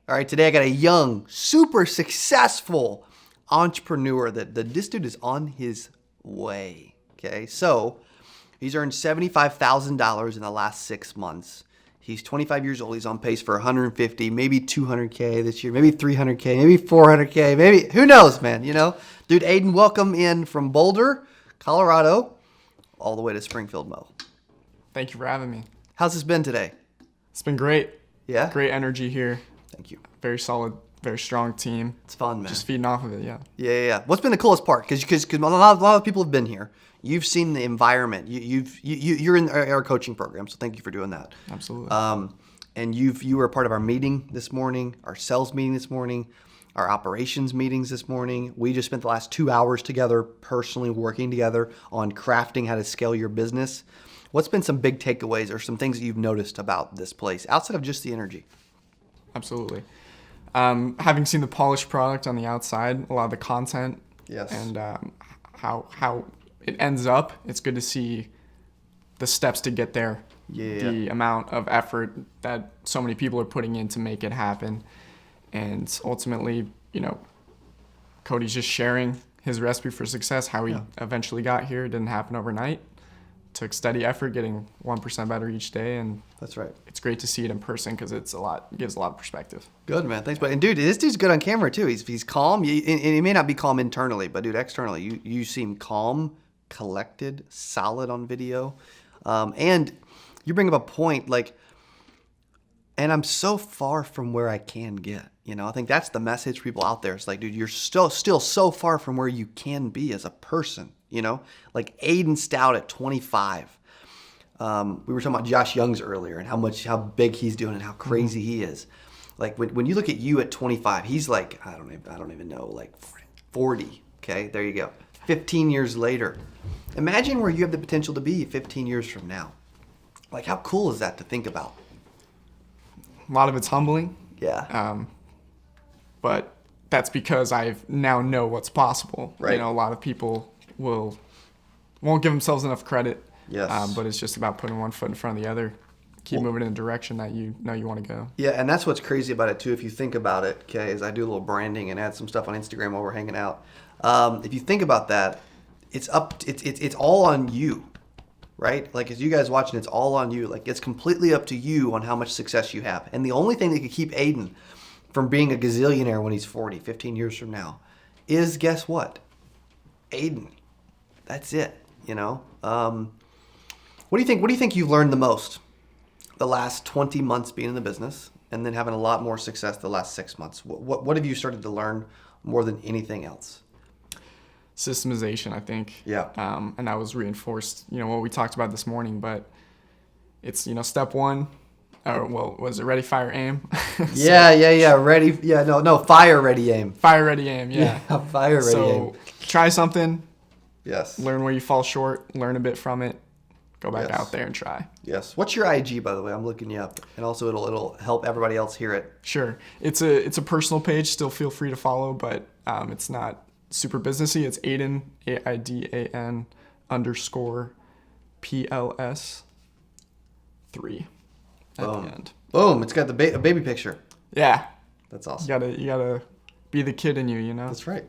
All right, today I got a young, super successful entrepreneur that this dude is on his way. Okay, so he's earned $75,000 in the last 6 months. He's 25 years old. He's on pace for 150, maybe 200K this year, maybe 300K, maybe 400K, maybe who knows, man? You know, dude. Aiden, welcome in from Boulder, Colorado, all the way to Springfield, Mo. Thank you for having me. How's this been today? It's been great. Yeah, Great energy here. thank you. Very solid, very strong team. It's fun, man. Just feeding off of it, yeah. Yeah. What's been the coolest part? Because a lot of people have been here. You've seen the environment. You're in our coaching program, so thank you for doing that. Absolutely. And you were a part of our meeting this morning, our sales meeting this morning, our operations meetings this morning. We just spent the last 2 hours together, personally working together on crafting how to scale your business. What's been some big takeaways or some things that you've noticed about this place outside of just the energy? Absolutely. Having seen the polished product on the outside, a lot of the content, Yes. and how it ends up, it's good to see the steps to get there. Yeah. The amount of effort that so many people are putting in to make it happen. And ultimately, Cody's just sharing his recipe for success, how he eventually got here. It didn't happen overnight. Took steady effort, getting 1% better each day, and That's right. it's great to see it in person because gives a lot of perspective. Good, man. Thanks, buddy. And dude, this dude's good on camera too. He's calm. And he may not be calm internally, but dude, externally, you seem calm, collected, solid on video, and you bring up a point like, and I'm so far from where I can get. I think that's the message for people out there. It's like, dude, you're still so far from where you can be as a person. Like Aiden Stout at 25. We were talking about Josh Youngs earlier and how big he's doing and how crazy he is. Like when you look at you at 25, he's like, I don't even know, like 40. Okay, there you go. 15 years later. Imagine where you have the potential to be 15 years from now. Like, how cool is that to think about? A lot of it's humbling. Yeah. But that's because I now know what's possible. Right. A lot of people won't give themselves enough credit. Yes. But it's just about putting one foot in front of the other. Keep moving in the direction that you know you want to go. Yeah, and that's what's crazy about it too. If you think about it, okay, is I do a little branding and add some stuff on Instagram while we're hanging out. If you think about that, it's all on you, right? Like as you guys watching, it's all on you. Like it's completely up to you on how much success you have. And the only thing that could keep Aiden from being a gazillionaire when he's 40, 15 years from now, is guess what? Aiden. That's it. What do you think? What do you think you've learned the most the last 20 months being in the business, and then having a lot more success the last 6 months? What have you started to learn more than anything else? Systemization, I think. Yeah. And that was reinforced, what we talked about this morning. But it's, step one. Was it ready, fire, aim? Yeah. Ready. Yeah. No. Fire, ready, aim. Fire, ready, aim. Yeah. Fire, ready, aim. So try something. Yes. Learn where you fall short. Learn a bit from it. Go back out there and try. Yes. What's your IG, by the way? I'm looking you up, and also it'll help everybody else hear it. Sure. It's a personal page. Still feel free to follow, but it's not super businessy. It's Aiden, AIDAN _PLS 3 at the end. Boom. It's got the baby picture. Yeah. That's awesome. You gotta be the kid in you, That's right.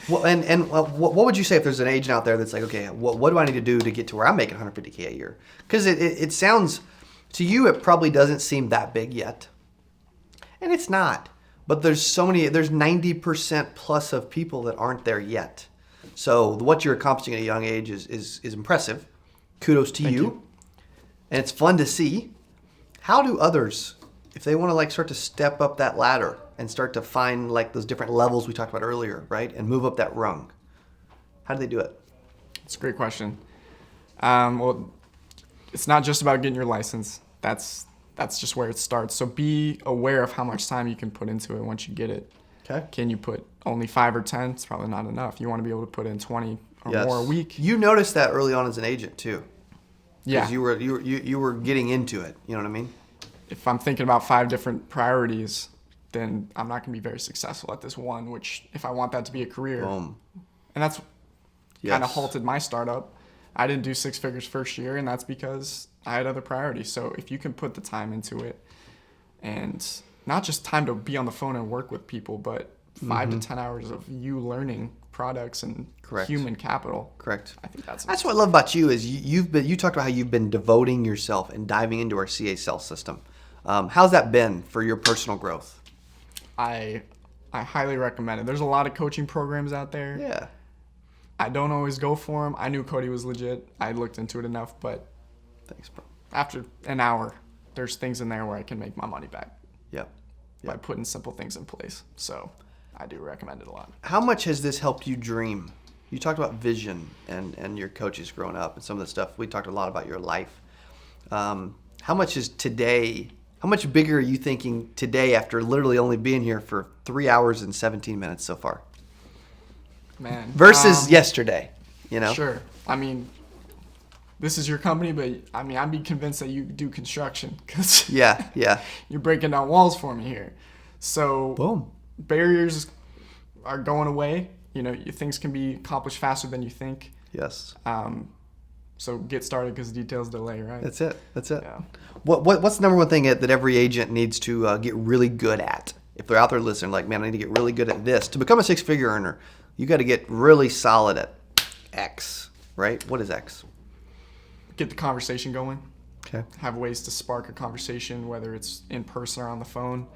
Well, and what would you say if there's an agent out there that's like, okay, what do I need to do to get to where I'm making 150K a year? Because it sounds, to you, it probably doesn't seem that big yet. And it's not. But there's 90% plus of people that aren't there yet. So what you're accomplishing at a young age is impressive. Kudos to you. And it's fun to see. How do others, if they want to start to step up that ladder and start to find those different levels we talked about earlier, right? And move up that rung, how do they do it? It's a great question. Well, it's not just about getting your license. That's just where it starts. So be aware of how much time you can put into it once you get it. Okay. Can you put only 5 or 10? It's probably not enough. You want to be able to put in 20 or more a week. You noticed that early on as an agent too. Yeah. Because you were getting into it. You know what I mean? If I'm thinking about 5 different priorities, then I'm not going to be very successful at this one, which if I want that to be a career. Boom. And that's kind of halted my startup. I didn't do 6 figures first year, and that's because I had other priorities. So if you can put the time into it and not just time to be on the phone and work with people, but 5 to 10 hours of you learning products and Correct. human capital. Correct. I think that's what I love about you is you talked about how you've been devoting yourself and diving into our CA Cell system. How's that been for your personal growth? I highly recommend it. There's a lot of coaching programs out there. Yeah. I don't always go for them. I knew Cody was legit. I looked into it enough, but Thanks, bro. after an hour, there's things in there where I can make my money back Yep. by putting simple things in place. So I do recommend it a lot. How much has this helped you dream? You talked about vision and your coaches growing up and some of the stuff. We talked a lot about your life. How much is today? How much bigger are you thinking today after literally only being here for 3 hours and 17 minutes so far? Man. Versus yesterday, you know? Sure. I mean, this is your company, but I mean, I'd be convinced that you do construction because Yeah. you're breaking down walls for me here. So Boom. barriers are going away. You know, things can be accomplished faster than you think. Yes. So get started because details delay, right? That's it. Yeah. What's the number one thing that every agent needs to get really good at? If they're out there listening, like, man, I need to get really good at this. To become a six-figure earner, you got to get really solid at X, right? What is X? Get the conversation going. Okay. Have ways to spark a conversation, whether it's in person or on the phone.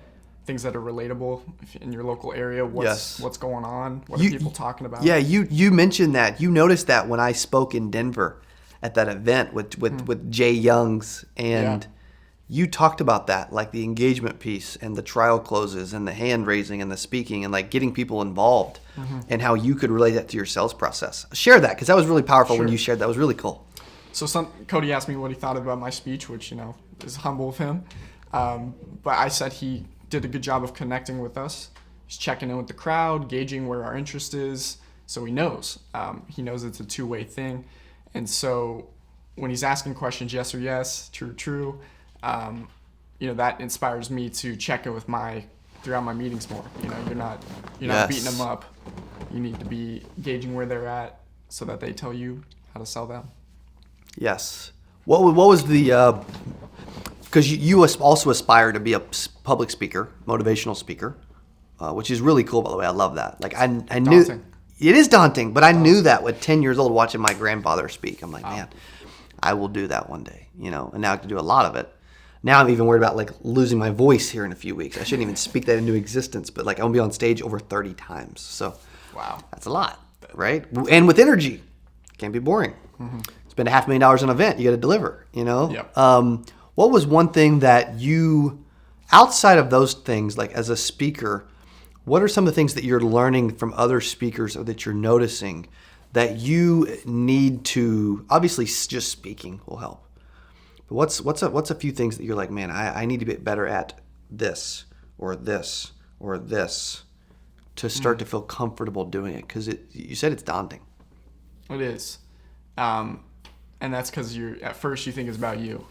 Things that are relatable in your local area. What's going on? What are people talking about? Yeah, you mentioned that. You noticed that when I spoke in Denver at that event with Jay Youngs, and you talked about that, like the engagement piece and the trial closes and the hand raising and the speaking and like getting people involved and how you could relate that to your sales process. Share that because that was really powerful when you shared that. It was really cool. So Cody asked me what he thought about my speech, which, you know, is humble of him. But I said he did a good job of connecting with us. He's checking in with the crowd, gauging where our interest is, so he knows. He knows it's a two-way thing. And so when he's asking questions, yes or yes, true, you know, that inspires me to check in with throughout my meetings more. You know, you're not beating them up. You need to be gauging where they're at so that they tell you how to sell them. Yes. What was the because you also aspire to be a public speaker, motivational speaker, which is really cool, by the way. I love that. Like I knew it is daunting, but I knew that at 10 years old watching my grandfather speak. I'm like, man, I will do that one day, you know. And now I can do a lot of it. Now I'm even worried about like losing my voice here in a few weeks. I shouldn't even speak that into existence, but like I'm gonna be on stage over 30 times. So wow, that's a lot, right? And with energy, can't be boring. Spend $500,000 on an event, you got to deliver, you know? Yep. What was one thing that you, outside of those things, like as a speaker, what are some of the things that you're learning from other speakers or that you're noticing that you need to, obviously just speaking will help, but what's a few things that you're like, man, I need to get better at this or this or this to start to feel comfortable doing it? Because you said it's daunting. It is. And that's because at first you think it's about you.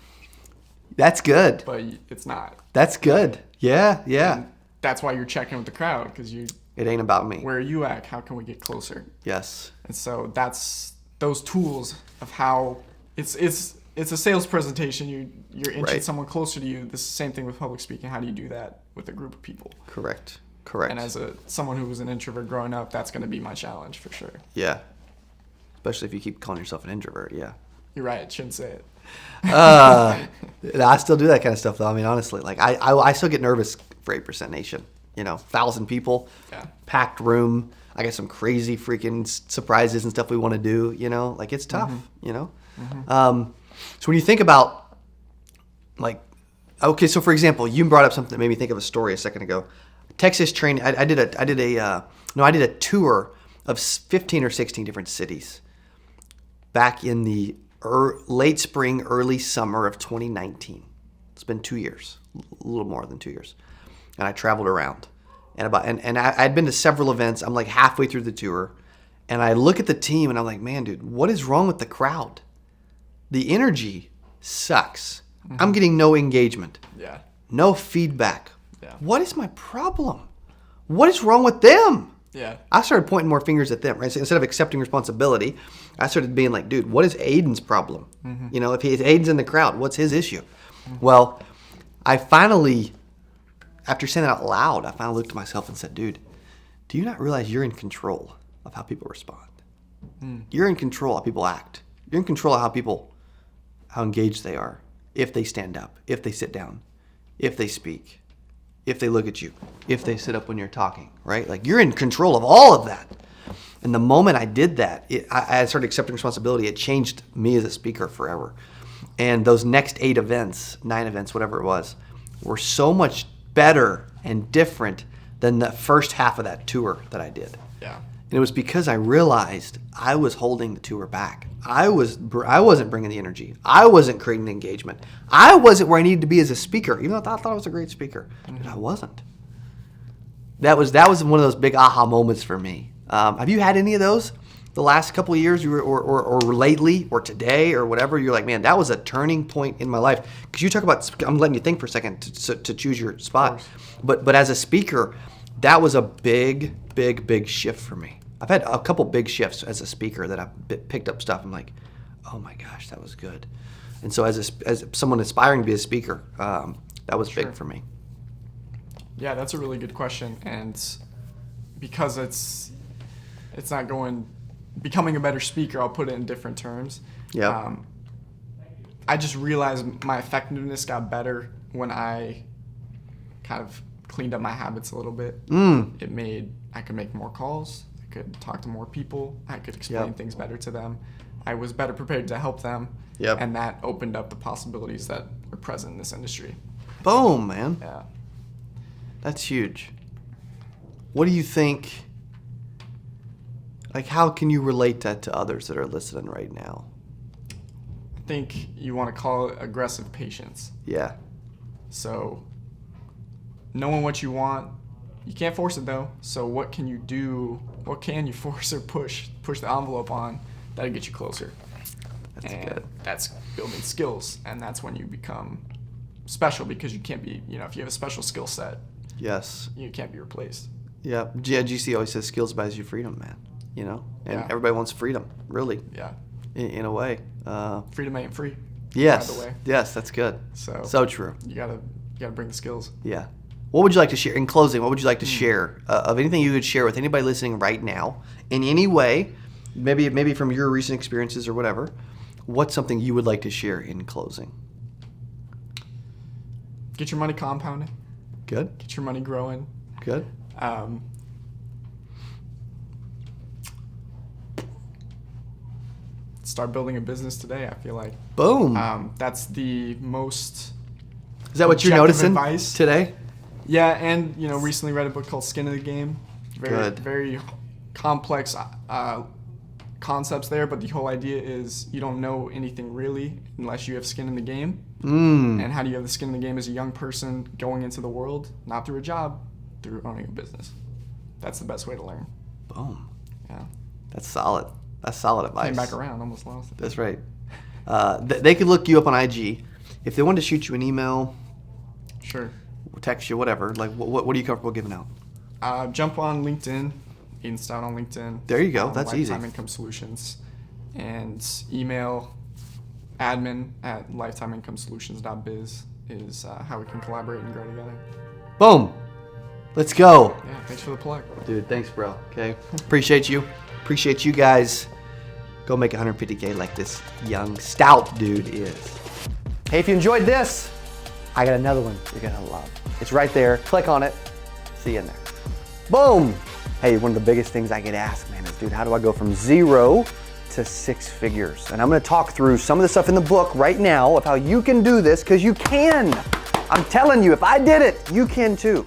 That's good. But it's not. That's good. Yeah. And that's why you're checking with the crowd because it ain't about me. Where are you at? How can we get closer? Yes. And so that's those tools of how it's a sales presentation. You're inching someone closer to you. This is the same thing with public speaking. How do you do that with a group of people? Correct. And as someone who was an introvert growing up, that's going to be my challenge for sure. Yeah. Especially if you keep calling yourself an introvert. Yeah. You're right. Shouldn't say it. I still do that kind of stuff though. I mean, honestly, like I still get nervous for 8% Nation. You know, 1,000 people, packed room. I got some crazy freaking surprises and stuff we want to do. You know, like it's tough. You know. So when you think about like, okay, so for example, you brought up something that made me think of a story a second ago. Texas training. I did a tour of 15 or 16 different cities back in the late spring, early summer of 2019. It's been 2 years, a little more than 2 years. And I traveled around. And I'd been to several events. I'm like halfway through the tour. And I look at the team and I'm like, man, dude, what is wrong with the crowd? The energy sucks. I'm getting no engagement. Yeah. No feedback. Yeah. What is my problem? What is wrong with them? Yeah. I started pointing more fingers at them, right? So instead of accepting responsibility, I started being like, dude, what is Aiden's problem? You know, if Aiden's in the crowd, what's his issue? Well, I finally after saying that out loud, I finally looked at myself and said, dude, do you not realize you're in control of how people respond? You're in control of how people act. You're in control of how engaged they are, if they stand up, if they sit down, if they speak, if they look at you, if they sit up when you're talking, right? Like, you're in control of all of that. And the moment I did that, I started accepting responsibility. It changed me as a speaker forever. And those next 9 events, whatever it was, were so much better and different than the first half of that tour that I did. Yeah. And it was because I realized I was holding the tour back. I wasn't bringing the energy. I wasn't creating the engagement. I wasn't where I needed to be as a speaker, even though I thought I was a great speaker. But I wasn't. That was one of those big aha moments for me. Have you had any of those the last couple of years, or lately, or today, or whatever? You're like, man, that was a turning point in my life. Because you talk about, I'm letting you think for a second to choose your spot. But as a speaker, that was a big shift for me. I've had a couple big shifts as a speaker that I've picked up stuff. I'm like, oh my gosh, that was good. And so as someone aspiring to be a speaker, that was big for me. Yeah, that's a really good question. And because it's not becoming a better speaker, I'll put it in different terms. Yeah. I just realized my effectiveness got better when I kind of cleaned up my habits a little bit. I could make more calls. I could talk to more people. I could explain things better to them. I was better prepared to help them. Yep. And that opened up the possibilities that are present in this industry. Boom, man. Yeah. That's huge. What do you think, like, how can you relate that to others that are listening right now? I think you want to call it aggressive patience. Yeah. So knowing what you want, you can't force it though. So what can you do? What can you force or push the envelope on that'll get you closer? That's and good. That's building skills, and that's when you become special, because you can't be, if you have a special skill set, Yes. you can't be replaced. Yeah. GC always says skills buys you freedom, man. And everybody wants freedom, really. Yeah. In a way. Freedom ain't free. Yes. By the way. Yes, that's good. So true. You gotta bring the skills. Yeah. What would you like to share in closing? What would you like to share of anything you could share with anybody listening right now in any way? Maybe from your recent experiences or whatever. What's something you would like to share in closing? Get your money compounding. Good. Get your money growing. Good. Start building a business today, I feel like. Boom. That's the most Is that what you're noticing advice today? Yeah, and recently read a book called Skin of the Game. Very complex concepts there, but the whole idea is you don't know anything really unless you have skin in the game. And how do you have the skin in the game as a young person going into the world? Not through a job, through owning a business. That's the best way to learn. Boom. Yeah. That's solid. That's solid advice. Came back around, almost lost it. That's right. They could look you up on IG. If they wanted to shoot you an email, Sure. text you, whatever, like what are you comfortable giving out? Jump on LinkedIn. Aiden Stout on LinkedIn. There you go. That's easy. Lifetime Income Solutions. And email admin@lifetimeincomesolutions.biz is how we can collaborate and grow together. Boom. Let's go. Yeah, thanks for the plug. Dude, thanks, bro. Okay. Appreciate you. Appreciate you guys. Go make 150K like this young, stout dude is. Hey, if you enjoyed this, I got another one you're going to love. It's right there. Click on it. See you in there. Boom. Hey, one of the biggest things I get asked, man, is, dude, how do I go from 0 to 6 figures? And I'm going to talk through some of the stuff in the book right now of how you can do this, because you can. I'm telling you, if I did it, you can too.